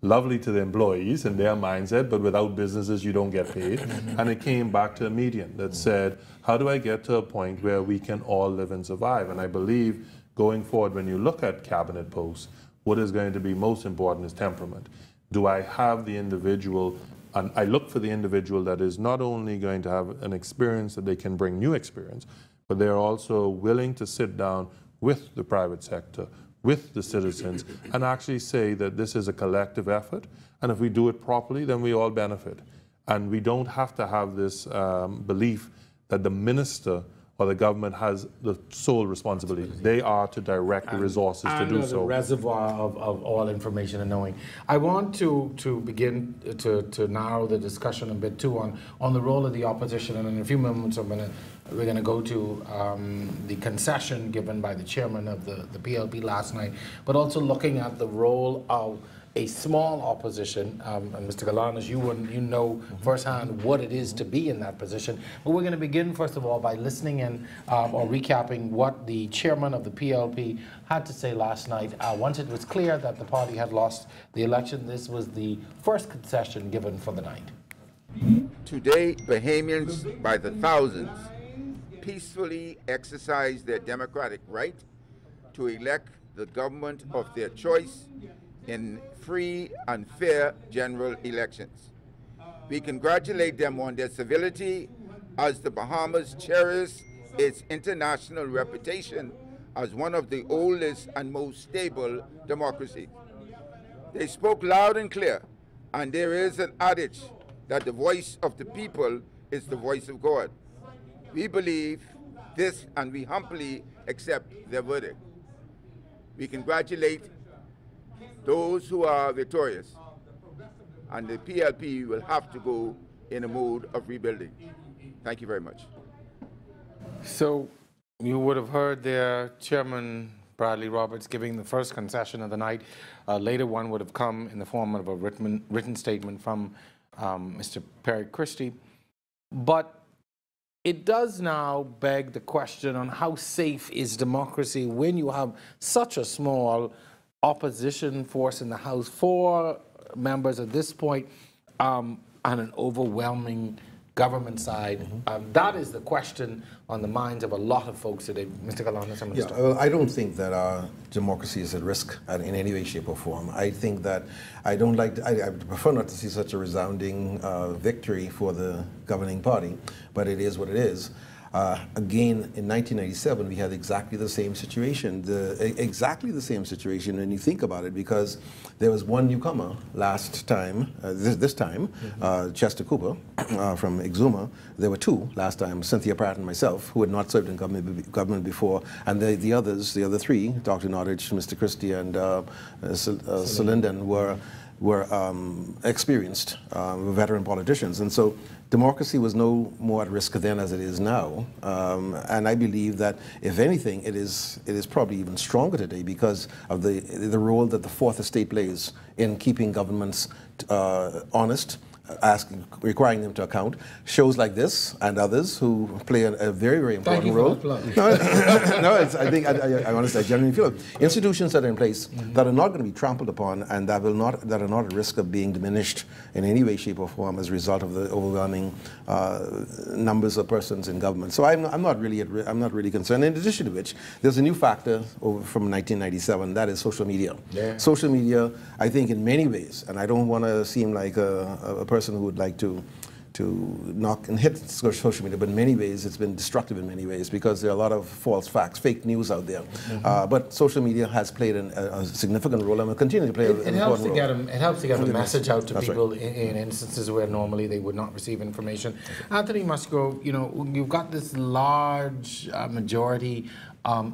lovely to the employees and their mindset, but without businesses you don't get paid. And it came back to a median that said, how do I get to a point where we can all live and survive? And I believe going forward, when you look at cabinet posts, what is going to be most important is temperament. Do I have the individual, and I look for the individual that is not only going to have an experience that they can bring new experience, but they're also willing to sit down with the private sector, with the citizens, and actually say that this is a collective effort, and if we do it properly, then we all benefit. And we don't have to have this belief that the minister or the government has the sole responsibility. They are to direct the resources to do so. The reservoir of all information and knowing. I want to begin to narrow the discussion a bit too on the role of the opposition, and in a few moments we're going to go to the concession given by the chairman of the PLP last night, but also looking at the role of a small opposition, and Mr. Galanis, you know firsthand what it is to be in that position. But we're going to begin, first of all, by listening in or recapping what the chairman of the PLP had to say last night. Once it was clear that the party had lost the election, this was the first concession given for the night. Today, Bahamians, by the thousands, peacefully exercise their democratic right to elect the government of their choice in free and fair general elections. We congratulate them on their civility as the Bahamas cherish its international reputation as one of the oldest and most stable democracies. They spoke loud and clear, and there is an adage that the voice of the people is the voice of God. We believe this, and we humbly accept their verdict. We congratulate those who are victorious, and the PLP will have to go in a mode of rebuilding. Thank you very much. So you would have heard there Chairman Bradley Roberts giving the first concession of the night. Later one would have come in the form of a written statement from Mr. Perry Christie. But it does now beg the question on how safe is democracy when you have such a small opposition force in the House, 4 members at this point, and an overwhelming government side. That is the question on the minds of a lot of folks today. Mr. Galana, yeah, I don't think that our democracy is at risk in any way, shape, or form. I think that I prefer not to see such a resounding victory for the governing party, but it is what it is. Again, in 1997, we had exactly the same situation. Exactly the same situation when you think about it, because there was one newcomer last time, this time, Chester Cooper from Exuma. There were 2 last time, Cynthia Pratt and myself, who had not served in government before, and the other 3, Dr. Nottage, Mr. Christie, and Salinden, were experienced, veteran politicians. And so democracy was no more at risk then as it is now. And I believe that, if anything, it is probably even stronger today because of the role that the Fourth Estate plays in keeping governments honest, requiring them to account. Shows like this and others who play a very, very important role. I honestly, I genuinely feel it. Institutions that are in place that are not going to be trampled upon and that are not at risk of being diminished in any way, shape, or form as a result of the overwhelming numbers of persons in government. So I'm not really concerned. In addition to which, there's a new factor from 1997. That is social media. Yeah. Social media, I think, in many ways, and I don't want to seem like a person who would like to knock and hit social media, but in many ways it's been destructive in many ways because there are a lot of false facts, fake news out there. But social media has played a significant role and will continue to play an important role. It helps to get a message out to people in instances where normally they would not receive information. Anthony Musgrove, you've got this large majority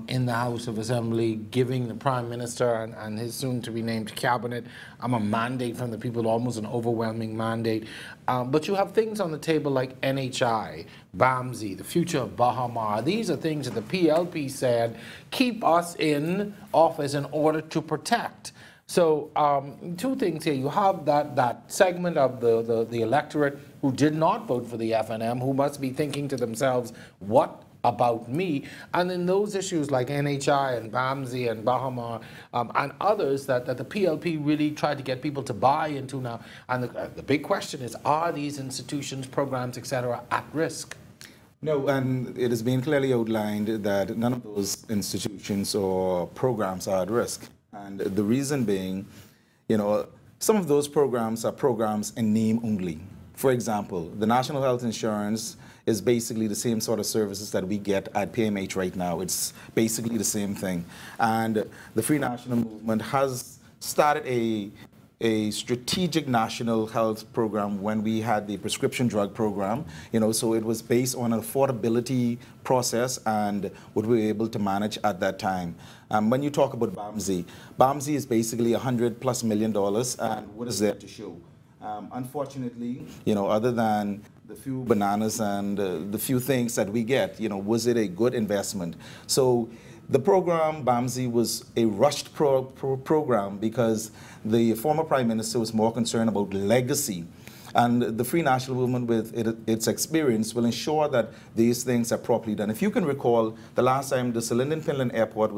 in the House of Assembly giving the Prime Minister and his soon-to-be-named cabinet a mandate from the people, almost an overwhelming mandate. But you have things on the table like NHI, BAMSI, the future of Bahamas. These are things that the PLP said keep us in office in order to protect. So 2 things here. You have that segment of the electorate who did not vote for the FNM, who must be thinking to themselves, what about me? And then those issues like NHI and BAMSI and Bahamas and others that the PLP really tried to get people to buy into now. And the big question is, are these institutions, programs, etc., at risk? No, and it has been clearly outlined that none of those institutions or programs are at risk. And the reason being, some of those programs are programs in name only. For example, the National Health Insurance is basically the same sort of services that we get at PMH right now. It's basically the same thing. And the Free National Movement has started a strategic national health program when we had the prescription drug program, so it was based on an affordability process and what we were able to manage at that time. When you talk about BAMSI is basically $100+ million, and what is there to show? Unfortunately, other than the few bananas and the few things that we get, was it a good investment? So the program, BAMSI, was a rushed program because the former Prime Minister was more concerned about legacy. And the Free National Movement, with its experience, will ensure that these things are properly done. If you can recall, the last time the Salinden-Finland Airport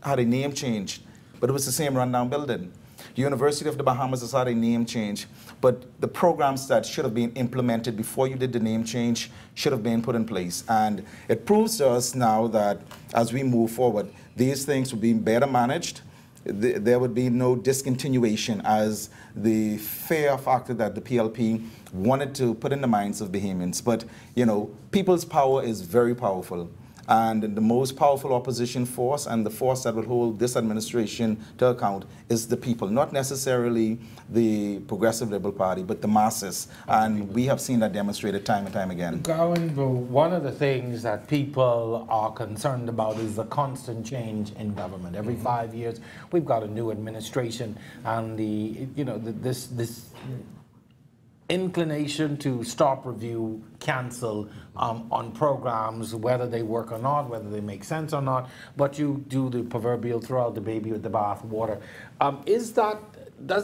had a name change, but it was the same rundown building. The University of the Bahamas has had a name change, but the programs that should have been implemented before you did the name change should have been put in place. And it proves to us now that as we move forward, these things will be better managed. there would be no discontinuation, as the fear factor that the PLP wanted to put in the minds of Bahamians. But, you know, people's power is very powerful. And the most powerful opposition force, and the force that will hold this administration to account, is the people, not necessarily the Progressive Liberal Party, but the masses. And we have seen that demonstrated time and time again. Gowan, one of the things that people are concerned about is the constant change in government. Every 5 years, we've got a new administration, and this inclination to stop, review, cancel on programs, whether they work or not, whether they make sense or not, but you do the proverbial throw out the baby with the bath water. Does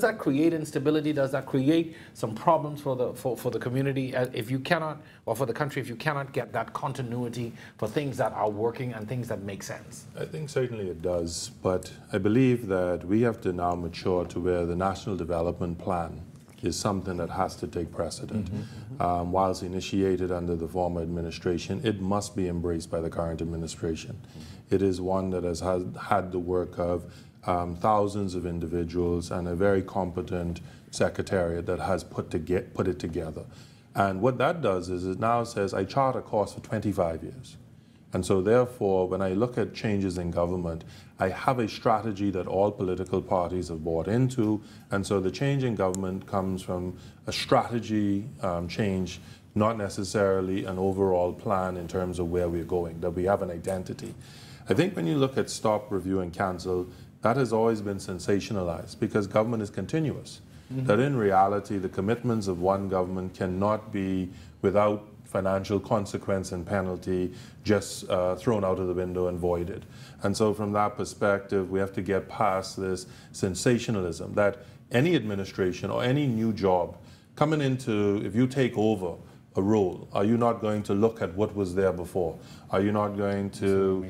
that create instability? Does that create some problems for the community if you cannot, or for the country, if you cannot get that continuity for things that are working and things that make sense? I think certainly it does, but I believe that we have to now mature to where the National Development Plan is something that has to take precedent. Whilst initiated under the former administration, it must be embraced by the current administration. It is one that has had the work of thousands of individuals and a very competent secretariat that has put it together. And what that does is it now says, I chart a course for 25 years. And so therefore, when I look at changes in government, I have a strategy that all political parties have bought into. And so the change in government comes from a strategy change, not necessarily an overall plan in terms of where we're going, that we have an identity. I think when you look at stop, review, and cancel, that has always been sensationalized because government is continuous. That in reality, the commitments of one government cannot be without financial consequence and penalty just thrown out of the window and voided. And so from that perspective, we have to get past this sensationalism that any administration or any new job coming into, if you take over a role, are you not going to look at what was there before? Are you not going to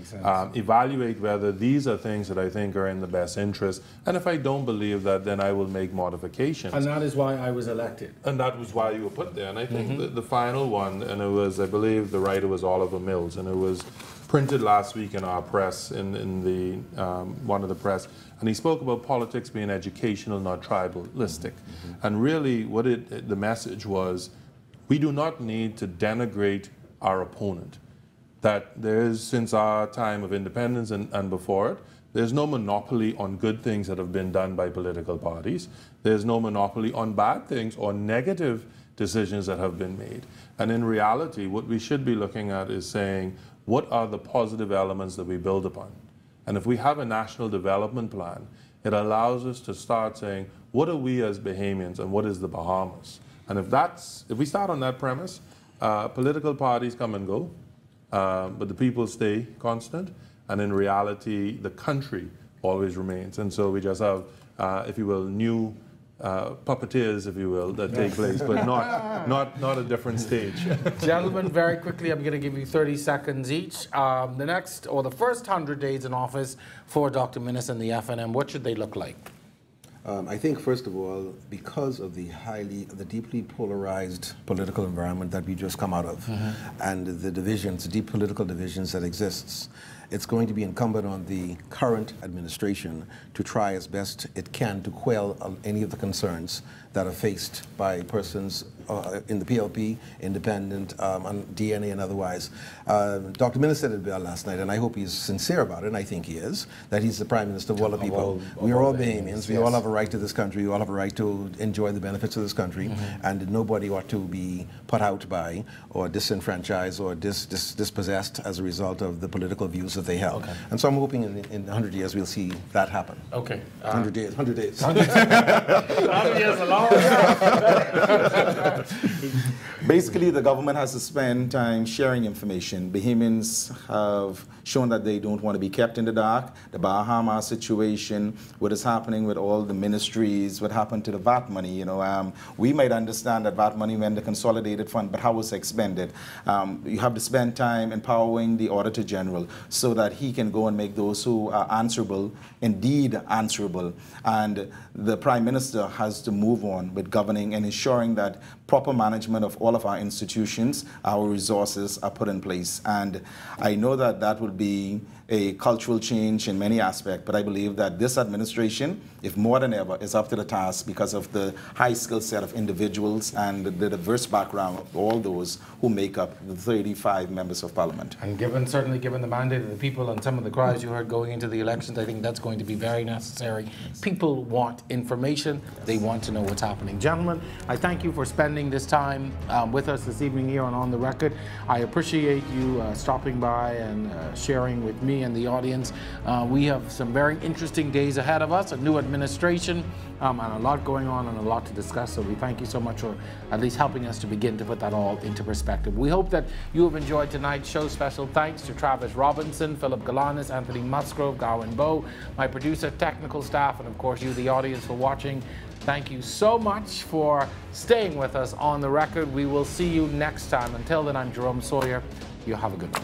evaluate whether these are things that I think are in the best interest? And if I don't believe that, then I will make modifications. And that is why I was elected. And that was why you were put there. And I think the final one, and it was, I believe the writer was Oliver Mills, and it was printed last week in our press, in the one of the press, and he spoke about politics being educational, not tribalistic. And really what the message was, we do not need to denigrate our opponent. That there is, since our time of independence and before it, there's no monopoly on good things that have been done by political parties. There's no monopoly on bad things or negative decisions that have been made. And in reality, what we should be looking at is saying, what are the positive elements that we build upon? And if we have a national development plan, it allows us to start saying, what are we as Bahamians and what is the Bahamas? And if we start on that premise, political parties come and go, but the people stay constant, and in reality, the country always remains. And so we just have, if you will, new puppeteers, if you will, that take place, but not a different stage. Gentlemen, very quickly, I'm going to give you 30 seconds each. The first 100 days in office for Dr. Minnis and the FNM, what should they look like? I think, first of all, because of the deeply polarized political environment that we just come out of, and the divisions, deep political divisions that exists, it's going to be incumbent on the current administration to try as best it can to quell any of the concerns that are faced by persons in the PLP, independent, on DNA and otherwise. Dr. Minnis said it well last night, and I hope he's sincere about it, and I think he is, that he's the Prime Minister of all the people. We are all Bahamians. We all have a right to this country. We all have a right to enjoy the benefits of this country, and nobody ought to be put out by or disenfranchised or dispossessed as a result of the political views that they held. And so I'm hoping in 100 years we'll see that happen. 100 days. 100 days. 100 years alone. Basically, the government has to spend time sharing information. Bahamians have shown that they don't want to be kept in the dark. The Bahamas situation, what is happening with all the ministries, what happened to the VAT money, you know, we might understand that VAT money went to the consolidated fund, but how was it expended? You have to spend time empowering the Auditor General so that he can go and make those who are answerable indeed answerable. And the Prime Minister has to move on with governing and ensuring that proper management of all of our institutions, our resources are put in place. And I know that that will be a cultural change in many aspects, but I believe that this administration, if more than ever, is up to the task because of the high skill set of individuals and the diverse background of all those who make up the 35 members of parliament. And certainly given the mandate of the people and some of the cries you heard going into the elections, I think that's going to be very necessary. People want information. They want to know what's happening. Gentlemen, I thank you for spending this time with us this evening here on The Record. I appreciate you stopping by and sharing with me and the audience. We have some very interesting days ahead of us, a new administration, and a lot going on and a lot to discuss. So we thank you so much for at least helping us to begin to put that all into perspective. We hope that you have enjoyed tonight's show. Special thanks to Travis Robinson, Philip Galanis, Anthony Musgrove, Gowan Bowe, my producer, technical staff, and of course you, the audience, for watching. Thank you so much for staying with us on The Record. We will see you next time. Until then, I'm Jerome Sawyer. You have a good night.